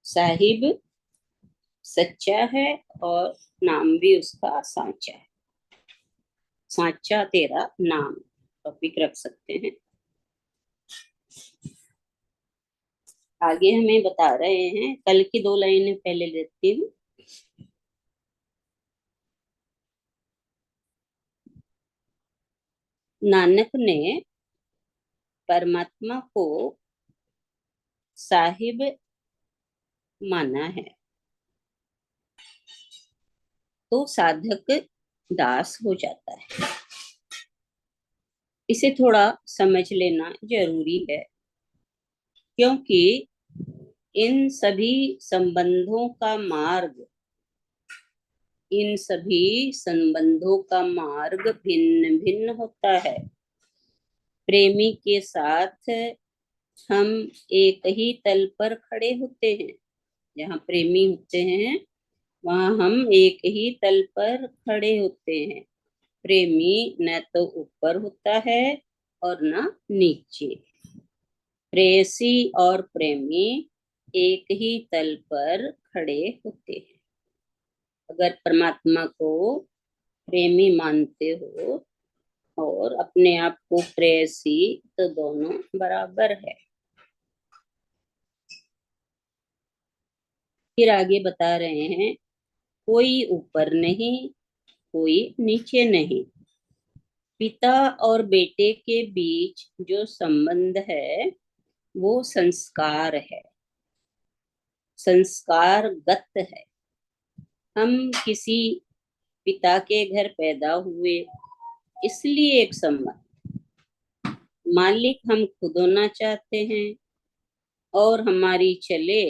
साहिब सच्चा है और नाम भी उसका सांचा है। सांचा तेरा नाम टॉपिक रख सकते हैं। आगे हमें बता रहे हैं, कल की 2 लाइनें पहले लेती हूँ। नानक ने परमात्मा को साहिब माना है, तो साधक दास हो जाता है। इसे थोड़ा समझ लेना जरूरी है, क्योंकि इन सभी संबंधों का मार्ग इन सभी संबंधों का मार्ग भिन्न भिन्न होता है। प्रेमी के साथ हम एक ही तल पर खड़े होते हैं। जहाँ प्रेमी होते हैं वहां हम एक ही तल पर खड़े होते हैं। प्रेमी न तो ऊपर होता है और न नीचे। प्रेयसी और प्रेमी एक ही तल पर खड़े होते हैं। अगर परमात्मा को प्रेमी मानते हो और अपने आप को प्रेयसी, तो दोनों बराबर है। फिर आगे बता रहे हैं, कोई ऊपर नहीं, कोई नीचे नहीं। पिता और बेटे के बीच जो संबंध है वो संस्कार है, संस्कारगत है। हम किसी पिता के घर पैदा हुए, इसलिए एक संबंध। मालिक हम खुद होना चाहते हैं और हमारी चले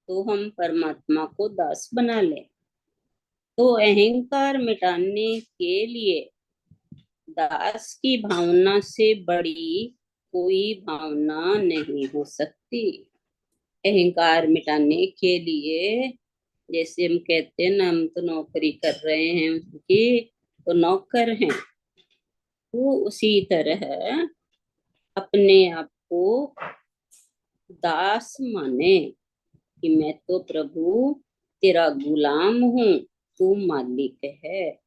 तो हम परमात्मा को दास बना लें। तो अहंकार मिटाने के लिए दास की भावना से बड़ी कोई भावना नहीं हो सकती। अहंकार मिटाने के लिए, जैसे हम कहते हैं ना, हम तो नौकरी कर रहे हैं उनकी, तो नौकर हैं, वो उसी तरह अपने आप को दास माने कि मैं तो प्रभु तेरा गुलाम हूँ, तू मालिक है,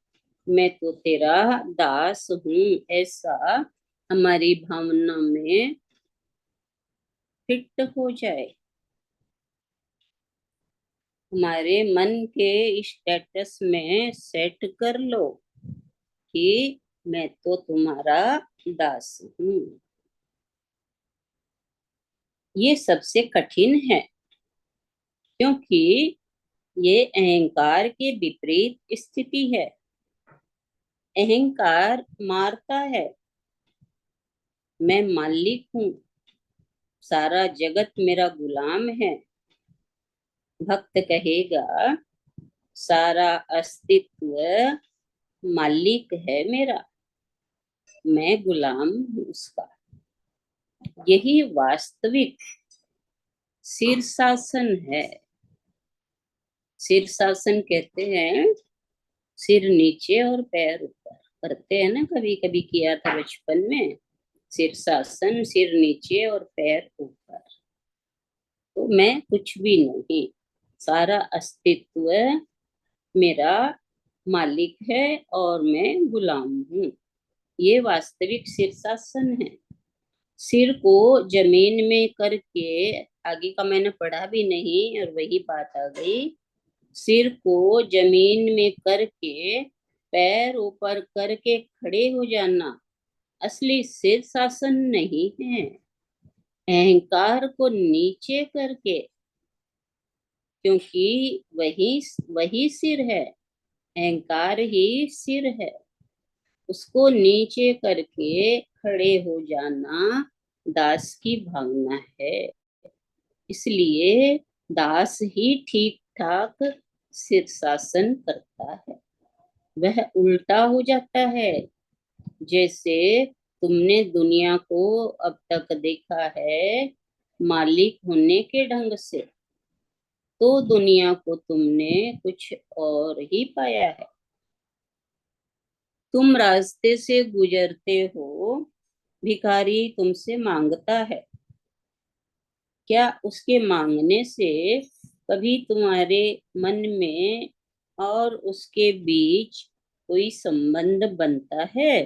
मैं तो तेरा दास हूँ। ऐसा हमारी भावना में फिट हो जाए, हमारे मन के स्टेटस में सेट कर लो कि मैं तो तुम्हारा दास हूँ। ये सबसे कठिन है, क्योंकि ये अहंकार के विपरीत स्थिति है। अहंकार मारता है, मैं मालिक हूँ, सारा जगत मेरा गुलाम है। भक्त कहेगा सारा अस्तित्व मालिक है मेरा, मैं गुलाम हूँ उसका। यही वास्तविक शीर्षासन है। शीर्षासन कहते हैं सिर नीचे और पैर ऊपर। करते हैं ना, कभी कभी किया था बचपन में। शीर्षासन, सिर नीचे और पैर ऊपर। तो मैं कुछ भी नहीं, सारा अस्तित्व मेरा मालिक है और मैं गुलाम हूँ। ये वास्तविक शीर्षासन है। सिर को जमीन में करके, आगे का मैंने पढ़ा भी नहीं और वही बात आ गई। सिर को जमीन में करके पैर ऊपर करके खड़े हो जाना असली शीर्षासन नहीं है। अहंकार को नीचे करके, क्योंकि वही वही सिर है, अहंकार ही सिर है, उसको नीचे करके खड़े हो जाना दास की भावना है। इसलिए दास ही ठीक ठाक शीर्षासन करता है। वह उल्टा हो जाता है। जैसे तुमने दुनिया को अब तक देखा है मालिक होने के ढंग से, तो दुनिया को तुमने कुछ और ही पाया है। तुम रास्ते से गुजरते हो, भिखारी तुमसे मांगता है, क्या उसके मांगने से कभी तुम्हारे मन में और उसके बीच कोई संबंध बनता है,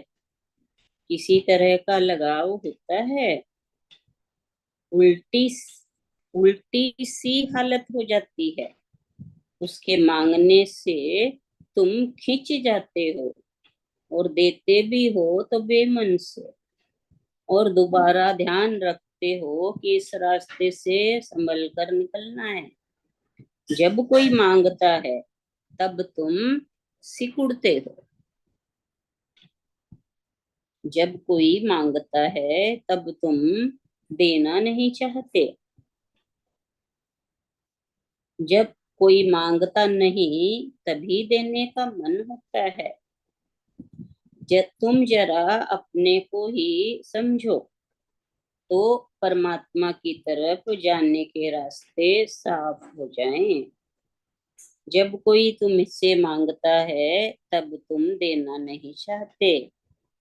किसी तरह का लगाव होता है? उल्टी उल्टी सी हालत हो जाती है, उसके मांगने से तुम खिंच जाते हो और देते भी हो तो बेमन से, और दोबारा ध्यान रखते हो कि इस रास्ते से संभल कर निकलना है। जब कोई मांगता है तब तुम सिकुड़ते हो, जब कोई मांगता है तब तुम देना नहीं चाहते। जब कोई मांगता नहीं तभी देने का मन होता है। जब तुम जरा अपने को ही समझो तो परमात्मा की तरफ जाने के रास्ते साफ हो जाएं। जब कोई तुमसे मांगता है तब तुम देना नहीं चाहते,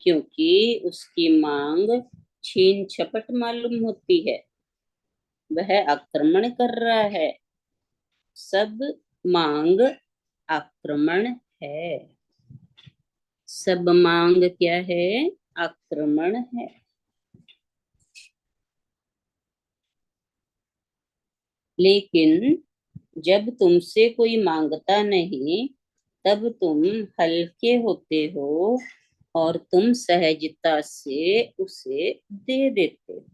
क्योंकि उसकी मांग छीन झपट मालूम होती है, वह आक्रमण कर रहा है। सब मांग आक्रमण है। सब मांग क्या है? आक्रमण है। लेकिन जब तुमसे कोई मांगता नहीं तब तुम हल्के होते हो और तुम सहजता से उसे दे देते हो।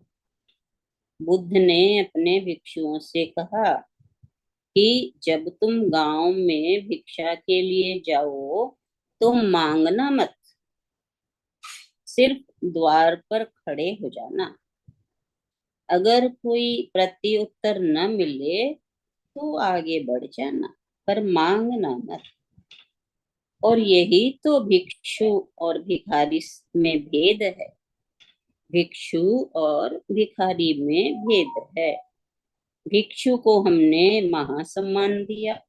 बुद्ध ने अपने भिक्षुओं से कहा कि जब तुम गांव में भिक्षा के लिए जाओ तो मांगना मत, सिर्फ द्वार पर खड़े हो जाना। अगर कोई प्रति उत्तर न मिले तो आगे बढ़ जाना, पर मांगना मत। और यही तो भिक्षु और भिखारी में भेद है। भिक्षु और भिखारी में भेद है। भिक्षु को हमने महासम्मान दिया,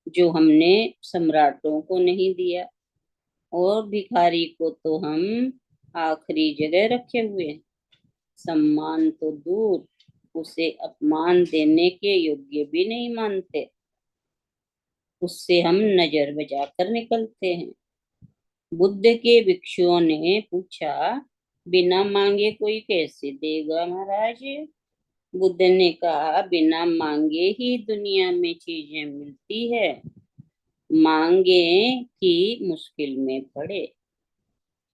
जो हमने सम्राटों को नहीं दिया, और भिखारी को तो हम आखिरी जगह रखे हुए हैं। सम्मान तो दूर, उसे अपमान देने के योग्य भी नहीं मानते। उससे हम नजर बजा कर निकलते हैं। बुद्ध के भिक्षुओं ने पूछा, बिना मांगे कोई कैसे देगा महाराज? बुद्ध ने कहा, बिना मांगे ही दुनिया में चीजें मिलती है, मांगे कि मुश्किल में पड़े।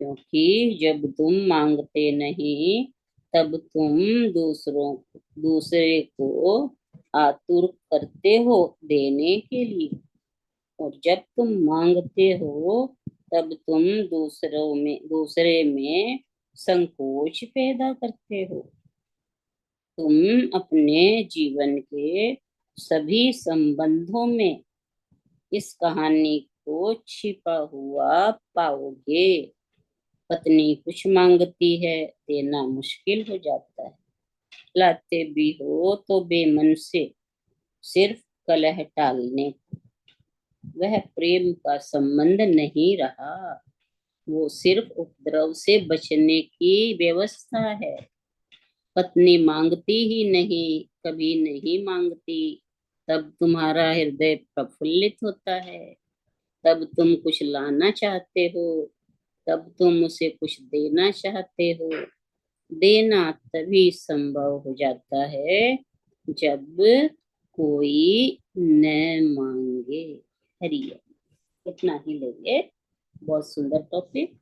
क्योंकि जब तुम मांगते नहीं तब तुम दूसरे को आतुर करते हो देने के लिए, और जब तुम मांगते हो तब तुम दूसरे में संकोच पैदा करते हो। तुम अपने जीवन के सभी संबंधों में इस कहानी को छिपा हुआ पाओगे। पत्नी कुछ मांगती है, देना मुश्किल हो जाता है। लाते भी हो तो बेमन से, सिर्फ कलह टालने। वह प्रेम का संबंध नहीं रहा, वो सिर्फ उपद्रव से बचने की व्यवस्था है। पत्नी मांगती ही नहीं, कभी नहीं मांगती, तब तुम्हारा हृदय प्रफुल्लित होता है, तब तुम कुछ लाना चाहते हो, तब तुम उसे कुछ देना चाहते हो। देना तभी संभव हो जाता है जब कोई न मांगे। हरिया, इतना ही लेंगे। बहुत सुंदर टॉपिक।